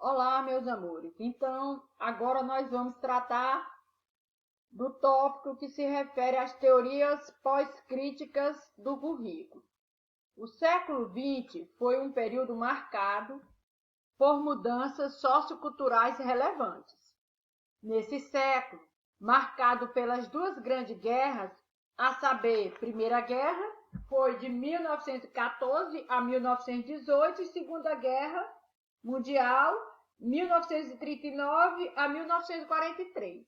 Olá, meus amores. Então, agora nós vamos tratar do tópico que se refere às teorias pós-críticas do currículo. O século XX foi um período marcado por mudanças socioculturais relevantes. Nesse século, marcado pelas duas grandes guerras, a saber, Primeira Guerra foi de 1914 a 1918 e Segunda Guerra Mundial 1939 a 1943.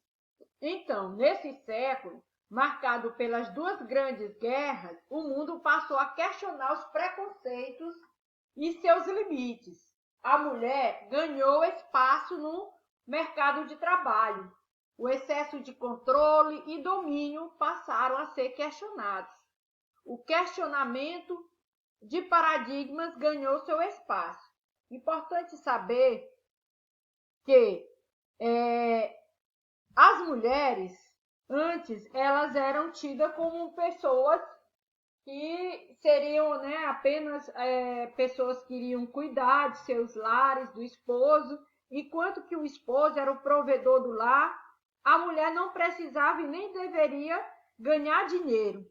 Então, nesse século, marcado pelas duas grandes guerras, o mundo passou a questionar os preconceitos e seus limites. A mulher ganhou espaço no mercado de trabalho. O excesso de controle e domínio passaram a ser questionados. O questionamento de paradigmas ganhou seu espaço. Importante saber que as mulheres, antes, elas eram tidas como pessoas que seriam apenas pessoas que iriam cuidar de seus lares, do esposo, enquanto que o esposo era o provedor do lar, a mulher não precisava e nem deveria ganhar dinheiro,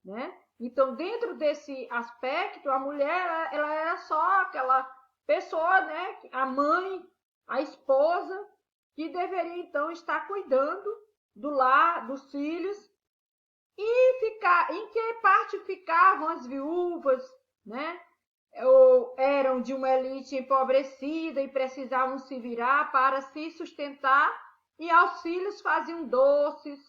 né? Então, dentro desse aspecto, a mulher ela era só aquela pessoa, né, a mãe, a esposa, que deveria então estar cuidando do lar, dos filhos, e ficar em que parte ficavam as viúvas, né? Ou eram de uma elite empobrecida e precisavam se virar para se sustentar, e aos filhos faziam doces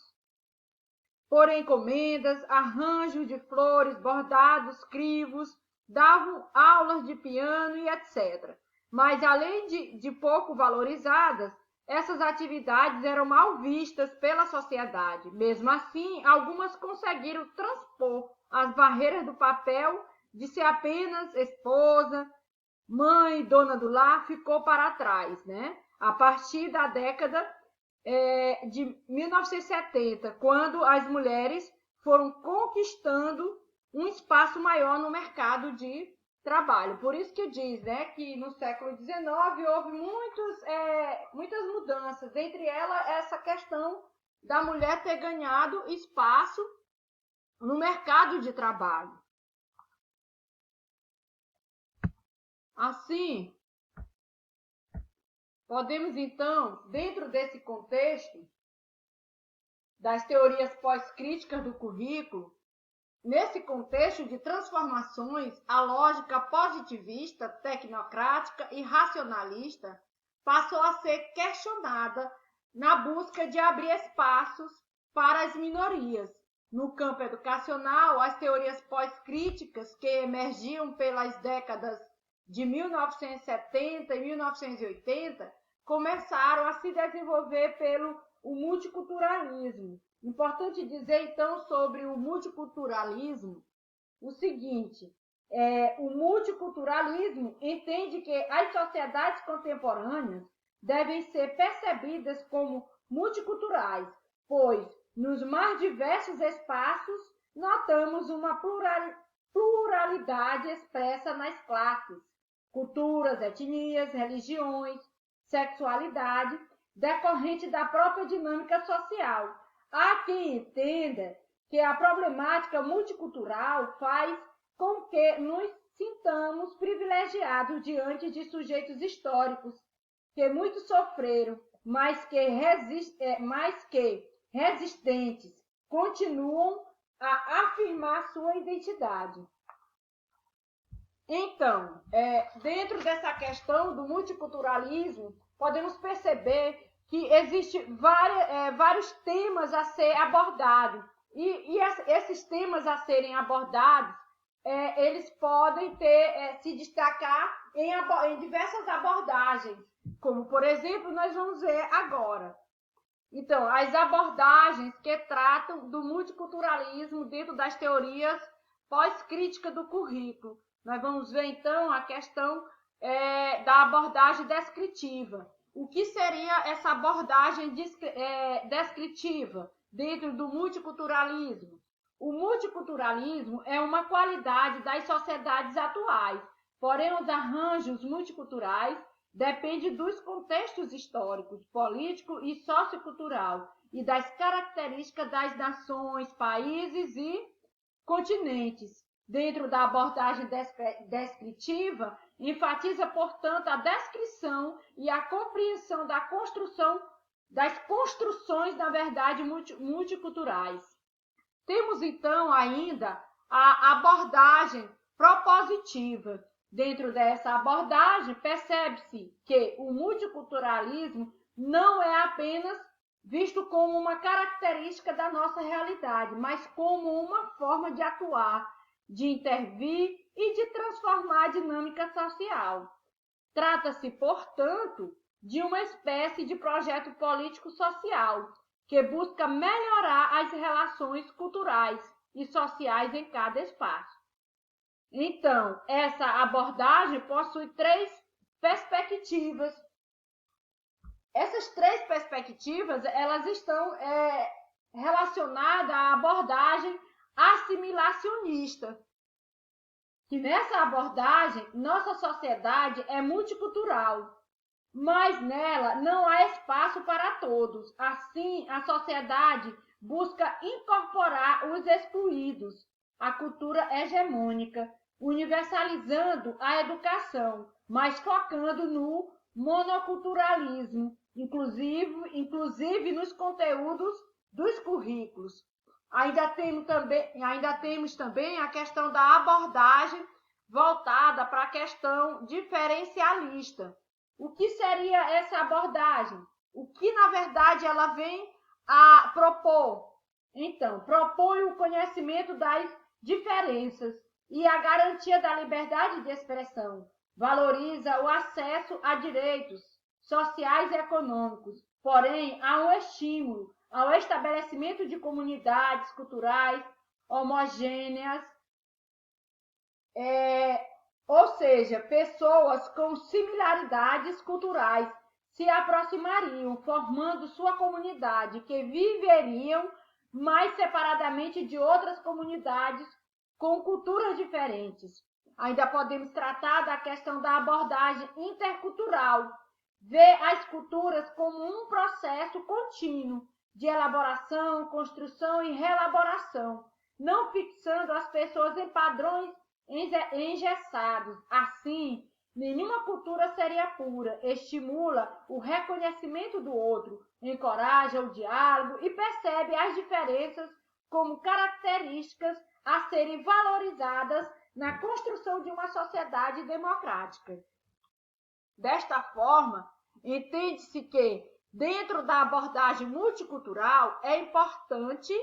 por encomendas, arranjos de flores, bordados, crivos, davam aulas de piano e etc. Mas, além de pouco valorizadas, essas atividades eram mal vistas pela sociedade. Mesmo assim, algumas conseguiram transpor as barreiras do papel de ser apenas esposa, mãe, dona do lar, ficou para trás, né? A partir da década de 1970, quando as mulheres foram conquistando um espaço maior no mercado de trabalho. Por isso que diz, né, que no século XIX houve muitas mudanças, entre elas essa questão da mulher ter ganhado espaço no mercado de trabalho. Assim, podemos então, dentro desse contexto das teorias pós-críticas do currículo, nesse contexto de transformações, a lógica positivista, tecnocrática e racionalista passou a ser questionada na busca de abrir espaços para as minorias. No campo educacional, as teorias pós-críticas que emergiam pelas décadas de 1970 e 1980 começaram a se desenvolver pelo multiculturalismo. Importante dizer, então, sobre o multiculturalismo o seguinte: o multiculturalismo entende que as sociedades contemporâneas devem ser percebidas como multiculturais, pois, nos mais diversos espaços, notamos uma pluralidade expressa nas classes, culturas, etnias, religiões, sexualidade, decorrente da própria dinâmica social. Há quem entenda que a problemática multicultural faz com que nos sintamos privilegiados diante de sujeitos históricos que muito sofreram, mas que resistentes continuam a afirmar sua identidade. Então, dentro dessa questão do multiculturalismo, podemos perceber que existem vários temas a ser abordados. E esses temas a serem abordados, eles podem se destacar em diversas abordagens, como, por exemplo, nós vamos ver agora. Então, as abordagens que tratam do multiculturalismo dentro das teorias pós-crítica do currículo. Nós vamos ver, então, a questão da abordagem descritiva. O que seria essa abordagem descritiva dentro do multiculturalismo? O multiculturalismo é uma qualidade das sociedades atuais, porém os arranjos multiculturais depende dos contextos históricos, político e sociocultural e das características das nações, países e continentes. Dentro da abordagem descritiva, enfatiza, portanto, a descrição e a compreensão das construções, na verdade, multiculturais. Temos, então, ainda a abordagem propositiva. Dentro dessa abordagem, percebe-se que o multiculturalismo não é apenas visto como uma característica da nossa realidade, mas como uma forma de atuar, de intervir e de transformar a dinâmica social. Trata-se, portanto, de uma espécie de projeto político-social que busca melhorar as relações culturais e sociais em cada espaço. Então, essa abordagem possui 3 perspectivas. Essas 3 perspectivas, elas estão relacionadas à abordagem assimilacionista. Que nessa abordagem, nossa sociedade é multicultural, mas nela não há espaço para todos. Assim, a sociedade busca incorporar os excluídos, a cultura hegemônica, universalizando a educação, mas focando no monoculturalismo, inclusive nos conteúdos dos currículos. Ainda temos também a questão da abordagem voltada para a questão diferencialista. O que seria essa abordagem? O que, na verdade, ela vem a propor? Então, propõe o conhecimento das diferenças e a garantia da liberdade de expressão. Valoriza o acesso a direitos sociais e econômicos. Porém, há um estímulo ao estabelecimento de comunidades culturais homogêneas, ou seja, pessoas com similaridades culturais se aproximariam, formando sua comunidade, que viveriam mais separadamente de outras comunidades com culturas diferentes. Ainda podemos tratar da questão da abordagem intercultural, ver as culturas como um processo contínuo de elaboração, construção e reelaboração, não fixando as pessoas em padrões engessados. Assim, nenhuma cultura seria pura, estimula o reconhecimento do outro, encoraja o diálogo e percebe as diferenças como características a serem valorizadas na construção de uma sociedade democrática. Desta forma, entende-se que, dentro da abordagem multicultural, é importante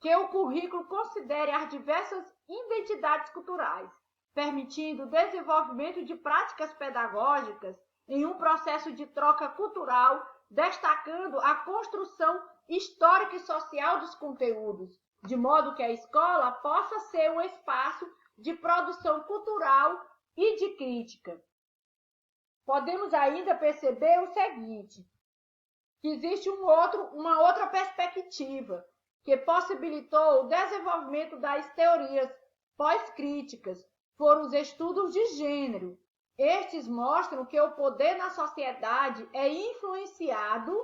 que o currículo considere as diversas identidades culturais, permitindo o desenvolvimento de práticas pedagógicas em um processo de troca cultural, destacando a construção histórica e social dos conteúdos, de modo que a escola possa ser um espaço de produção cultural e de crítica. Podemos ainda perceber o seguinte, que existe uma outra perspectiva que possibilitou o desenvolvimento das teorias pós-críticas, foram os estudos de gênero. Estes mostram que o poder na sociedade é influenciado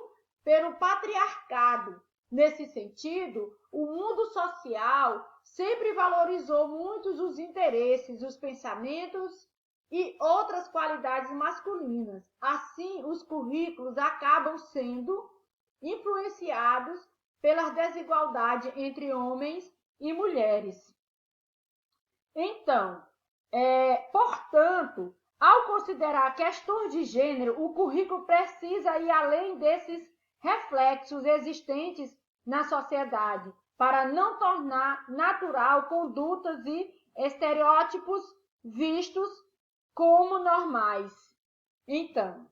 pelo patriarcado. Nesse sentido, o mundo social sempre valorizou muito os interesses, os pensamentos e outras qualidades masculinas. Assim, os currículos acabam sendo influenciados pela desigualdade entre homens e mulheres. Então, portanto, ao considerar questões de gênero, o currículo precisa ir além desses reflexos existentes na sociedade, para não tornar natural condutas e estereótipos vistos como normais. Então,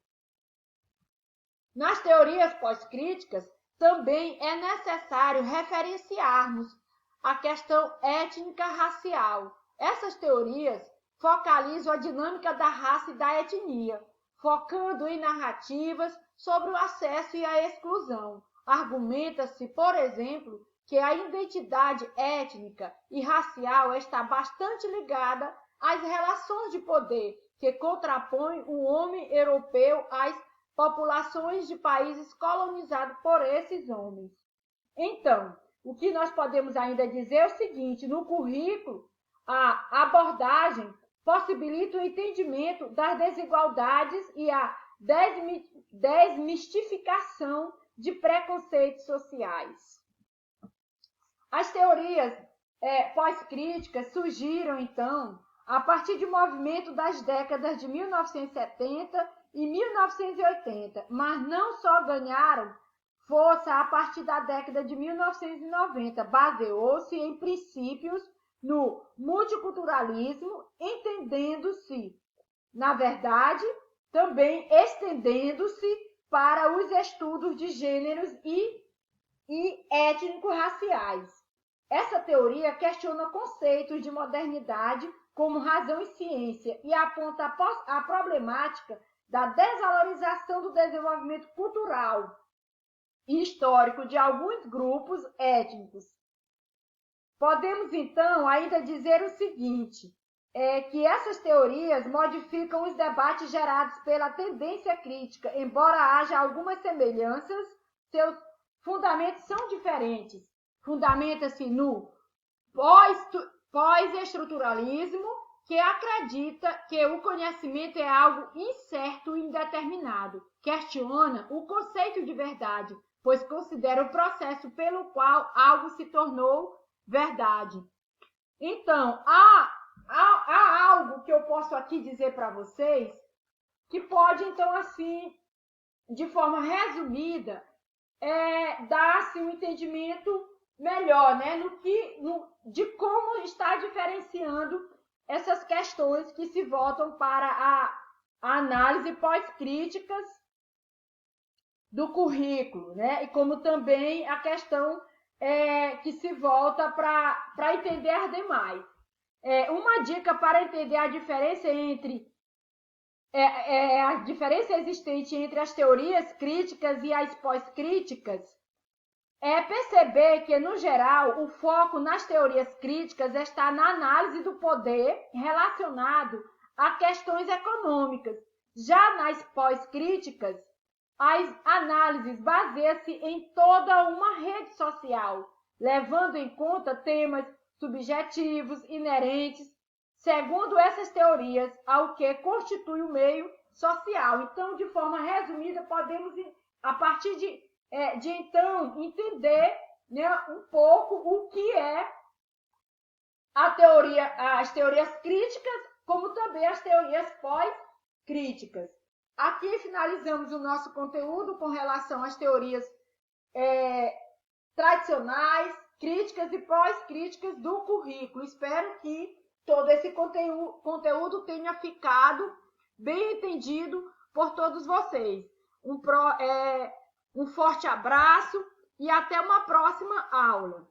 nas teorias pós-críticas, também é necessário referenciarmos a questão étnica-racial. Essas teorias focalizam a dinâmica da raça e da etnia, focando em narrativas sobre o acesso e a exclusão. Argumenta-se, por exemplo, que a identidade étnica e racial está bastante ligada às relações de poder que contrapõe o homem europeu às populações de países colonizados por esses homens. Então, o que nós podemos ainda dizer é o seguinte: no currículo, a abordagem possibilita o entendimento das desigualdades e a desmistificação de preconceitos sociais. As teorias pós-críticas surgiram, então, a partir do movimento das décadas de 1970 e 1980, mas não só ganharam força a partir da década de 1990, baseou-se em princípios no multiculturalismo, entendendo-se, na verdade, também estendendo-se para os estudos de gêneros e étnico-raciais. Essa teoria questiona conceitos de modernidade como razão e ciência e aponta a problemática da desvalorização do desenvolvimento cultural e histórico de alguns grupos étnicos. Podemos, então, ainda dizer o seguinte, que essas teorias modificam os debates gerados pela tendência crítica, embora haja algumas semelhanças, seus fundamentos são diferentes. Fundamenta-se no pós-estruturalismo, que acredita que o conhecimento é algo incerto e indeterminado. Questiona o conceito de verdade, pois considera o processo pelo qual algo se tornou verdade. Então, há algo que eu posso aqui dizer para vocês que pode, então, assim, de forma resumida, dar assim, um entendimento melhor, né, de como está diferenciando essas questões que se voltam para a análise pós-críticas do currículo, né, e como também a questão que se volta para entender as demais. Uma dica para entender a diferença a diferença existente entre as teorias críticas e as pós-críticas é perceber que, no geral, o foco nas teorias críticas está na análise do poder relacionado a questões econômicas. Já nas pós-críticas, as análises baseiam-se em toda uma rede social, levando em conta temas subjetivos, inerentes, segundo essas teorias, ao que constitui o meio social. Então, de forma resumida, podemos, a partir de então entender, né, um pouco o que é as teorias críticas, como também as teorias pós-críticas. Aqui finalizamos o nosso conteúdo com relação às teorias tradicionais, críticas e pós-críticas do currículo. Espero que todo esse conteúdo tenha ficado bem entendido por todos vocês. Um forte abraço e até uma próxima aula.